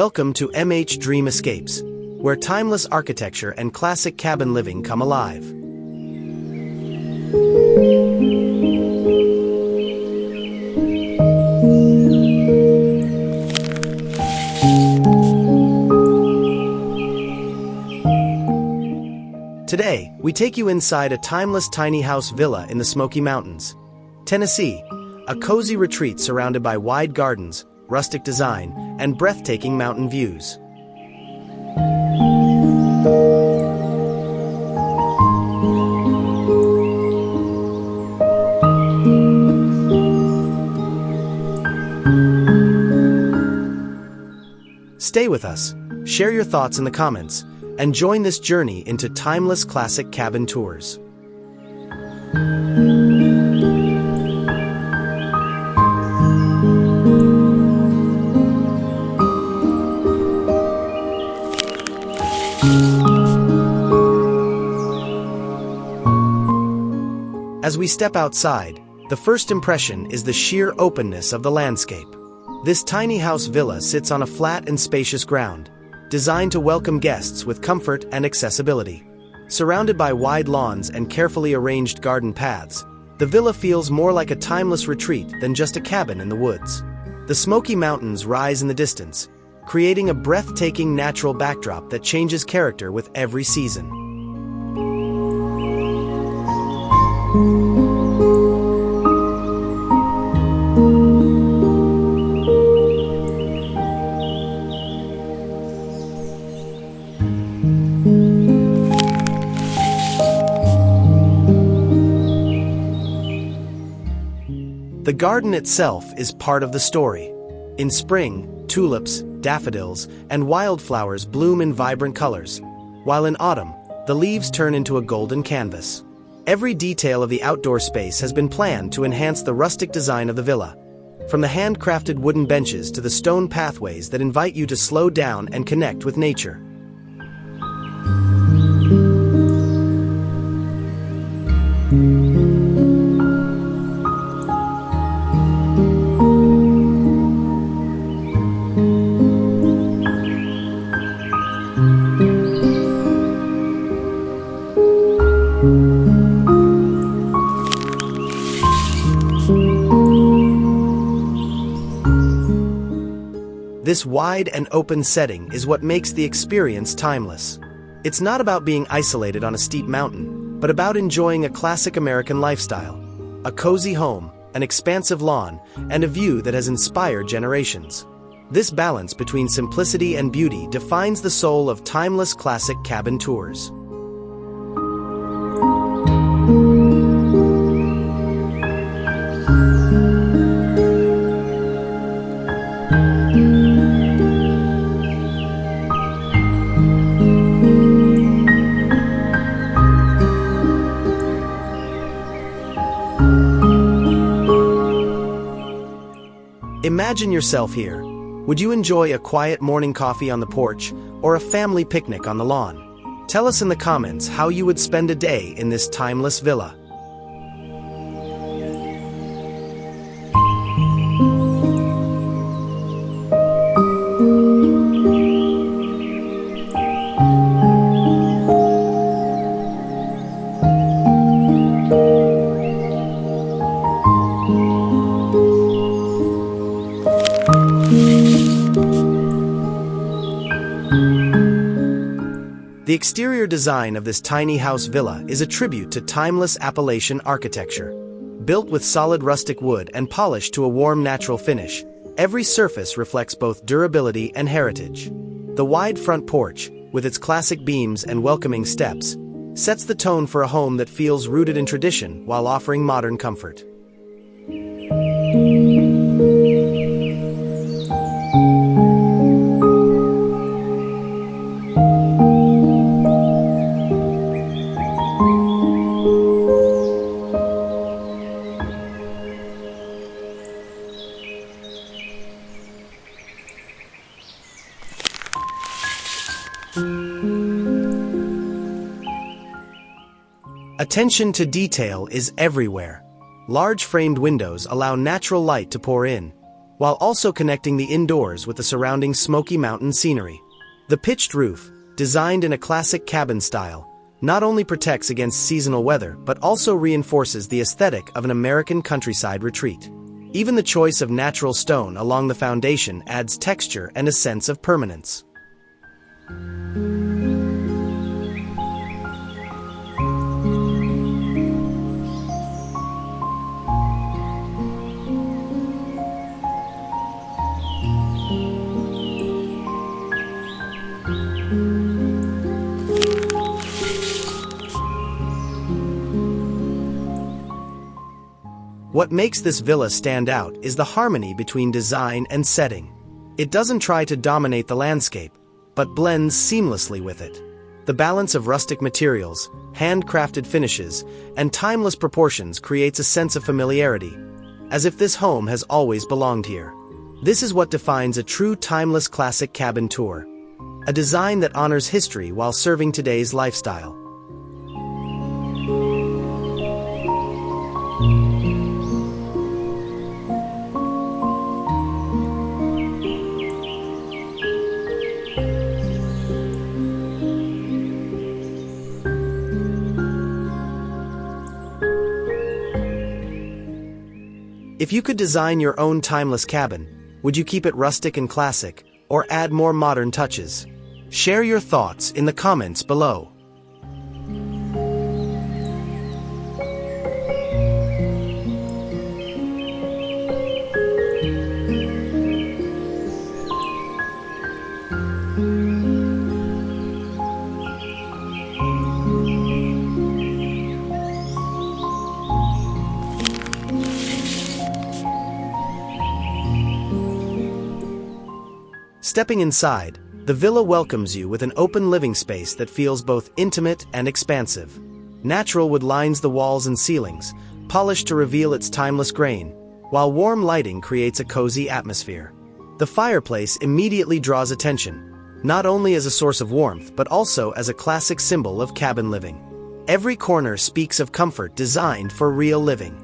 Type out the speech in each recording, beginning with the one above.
Welcome to MH Dream Escapes, where timeless architecture and classic cabin living come alive. Today, we take you inside a timeless tiny house villa in the Smoky Mountains, Tennessee, a cozy retreat surrounded by wide gardens, rustic design, and breathtaking mountain views. Stay with us, share your thoughts in the comments, and join this journey into timeless classic cabin tours. As we step outside, the first impression is the sheer openness of the landscape. This tiny house villa sits on a flat and spacious ground, designed to welcome guests with comfort and accessibility. Surrounded by wide lawns and carefully arranged garden paths, the villa feels more like a timeless retreat than just a cabin in the woods. The Smoky Mountains rise in the distance, creating a breathtaking natural backdrop that changes character with every season. The garden itself is part of the story. In spring, tulips, daffodils, and wildflowers bloom in vibrant colors, while in autumn, the leaves turn into a golden canvas. Every detail of the outdoor space has been planned to enhance the rustic design of the villa, from the handcrafted wooden benches to the stone pathways that invite you to slow down and connect with nature. This wide and open setting is what makes the experience timeless. It's not about being isolated on a steep mountain, but about enjoying a classic American lifestyle, a cozy home, an expansive lawn, and a view that has inspired generations. This balance between simplicity and beauty defines the soul of timeless classic cabin tours. Imagine yourself here. Would you enjoy a quiet morning coffee on the porch or a family picnic on the lawn? Tell us in the comments how you would spend a day in this timeless villa. The exterior design of this tiny house villa is a tribute to timeless Appalachian architecture. Built with solid rustic wood and polished to a warm natural finish, every surface reflects both durability and heritage. The wide front porch, with its classic beams and welcoming steps, sets the tone for a home that feels rooted in tradition while offering modern comfort. Attention to detail is everywhere. Large framed windows allow natural light to pour in, while also connecting the indoors with the surrounding Smoky Mountain scenery. The pitched roof, designed in a classic cabin style, not only protects against seasonal weather but also reinforces the aesthetic of an American countryside retreat. Even the choice of natural stone along the foundation adds texture and a sense of permanence. What makes this villa stand out is the harmony between design and setting. It doesn't try to dominate the landscape, but blends seamlessly with it. The balance of rustic materials, handcrafted finishes, and timeless proportions creates a sense of familiarity, as if this home has always belonged here. This is what defines a true timeless classic cabin tour. A design that honors history while serving today's lifestyle. If you could design your own timeless cabin, would you keep it rustic and classic, or add more modern touches? Share your thoughts in the comments below. Stepping inside, the villa welcomes you with an open living space that feels both intimate and expansive. Natural wood lines the walls and ceilings, polished to reveal its timeless grain, while warm lighting creates a cozy atmosphere. The fireplace immediately draws attention, not only as a source of warmth but also as a classic symbol of cabin living. Every corner speaks of comfort designed for real living.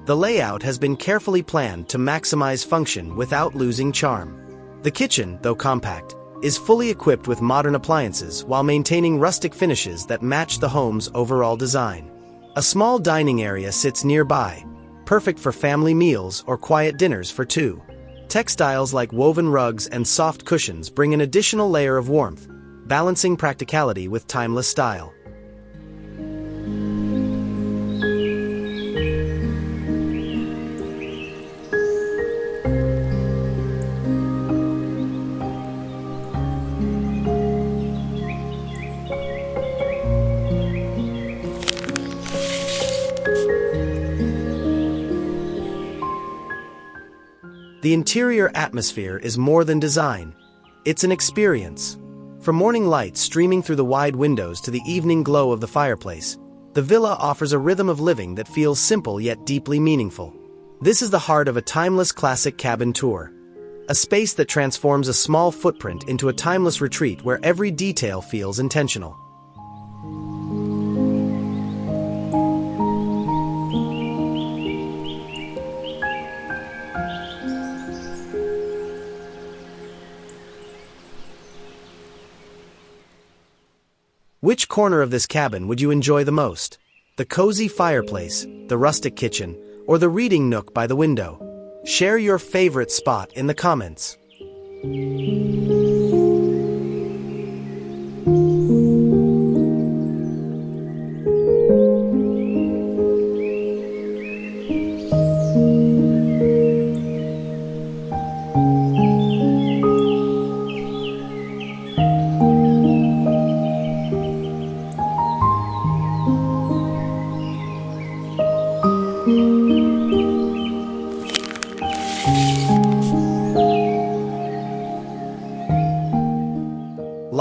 The layout has been carefully planned to maximize function without losing charm. The kitchen, though compact, is fully equipped with modern appliances while maintaining rustic finishes that match the home's overall design. A small dining area sits nearby, perfect for family meals or quiet dinners for two. Textiles like woven rugs and soft cushions bring an additional layer of warmth, balancing practicality with timeless style. The interior atmosphere is more than design. It's an experience. From morning light streaming through the wide windows to the evening glow of the fireplace, the villa offers a rhythm of living that feels simple yet deeply meaningful. This is the heart of a timeless classic cabin tour. A space that transforms a small footprint into a timeless retreat where every detail feels intentional. Which corner of this cabin would you enjoy the most? The cozy fireplace, the rustic kitchen, or the reading nook by the window? Share your favorite spot in the comments.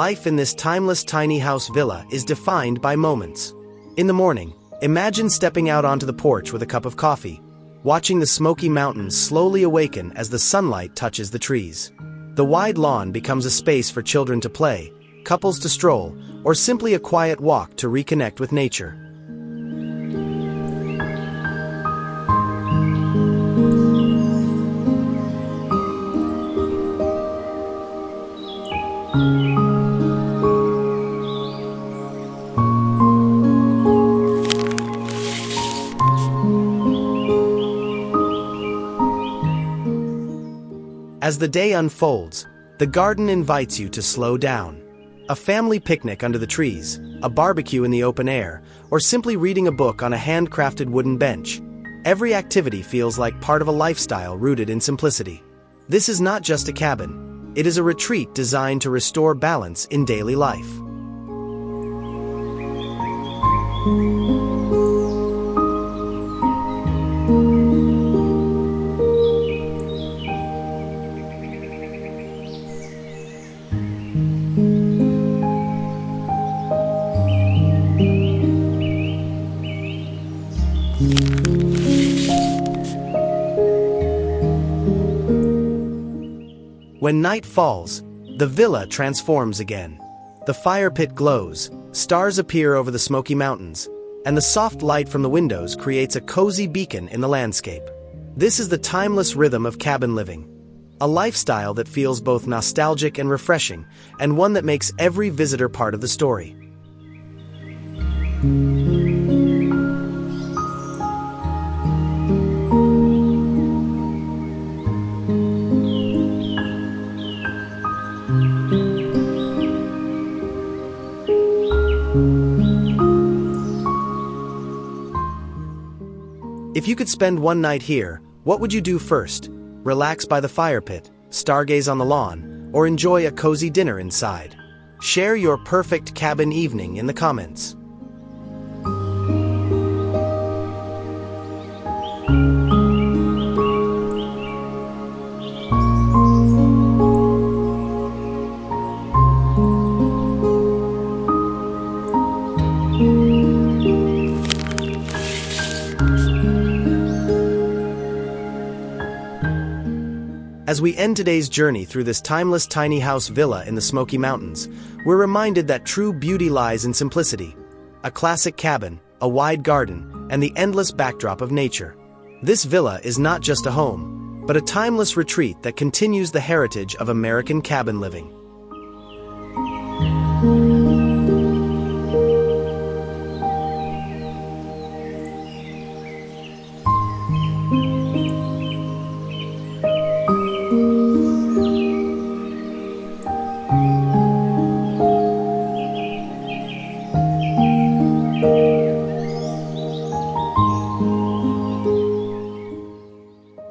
life in this timeless tiny house villa is defined by moments. In the morning, imagine stepping out onto the porch with a cup of coffee, watching the Smoky Mountains slowly awaken as the sunlight touches the trees. The wide lawn becomes a space for children to play, couples to stroll, or simply a quiet walk to reconnect with nature. As the day unfolds, the garden invites you to slow down. A family picnic under the trees, a barbecue in the open air, or simply reading a book on a handcrafted wooden bench. Every activity feels like part of a lifestyle rooted in simplicity. This is not just a cabin. It is a retreat designed to restore balance in daily life. When night falls, the villa transforms again. The fire pit glows, stars appear over the Smoky Mountains, and the soft light from the windows creates a cozy beacon in the landscape. This is the timeless rhythm of cabin living, a lifestyle that feels both nostalgic and refreshing, and one that makes every visitor part of the story. If you could spend one night here, what would you do first? Relax by the fire pit, stargaze on the lawn, or enjoy a cozy dinner inside? Share your perfect cabin evening in the comments. As we end today's journey through this timeless tiny house villa in the Smoky Mountains, we're reminded that true beauty lies in simplicity. A classic cabin, a wide garden, and the endless backdrop of nature. This villa is not just a home, but a timeless retreat that continues the heritage of American cabin living.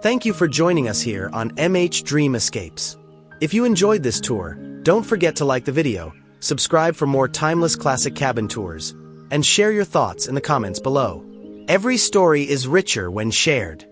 Thank you for joining us here on MH Dream Escapes. If you enjoyed this tour, don't forget to like the video, subscribe for more timeless classic cabin tours, and share your thoughts in the comments below. Every story is richer when shared.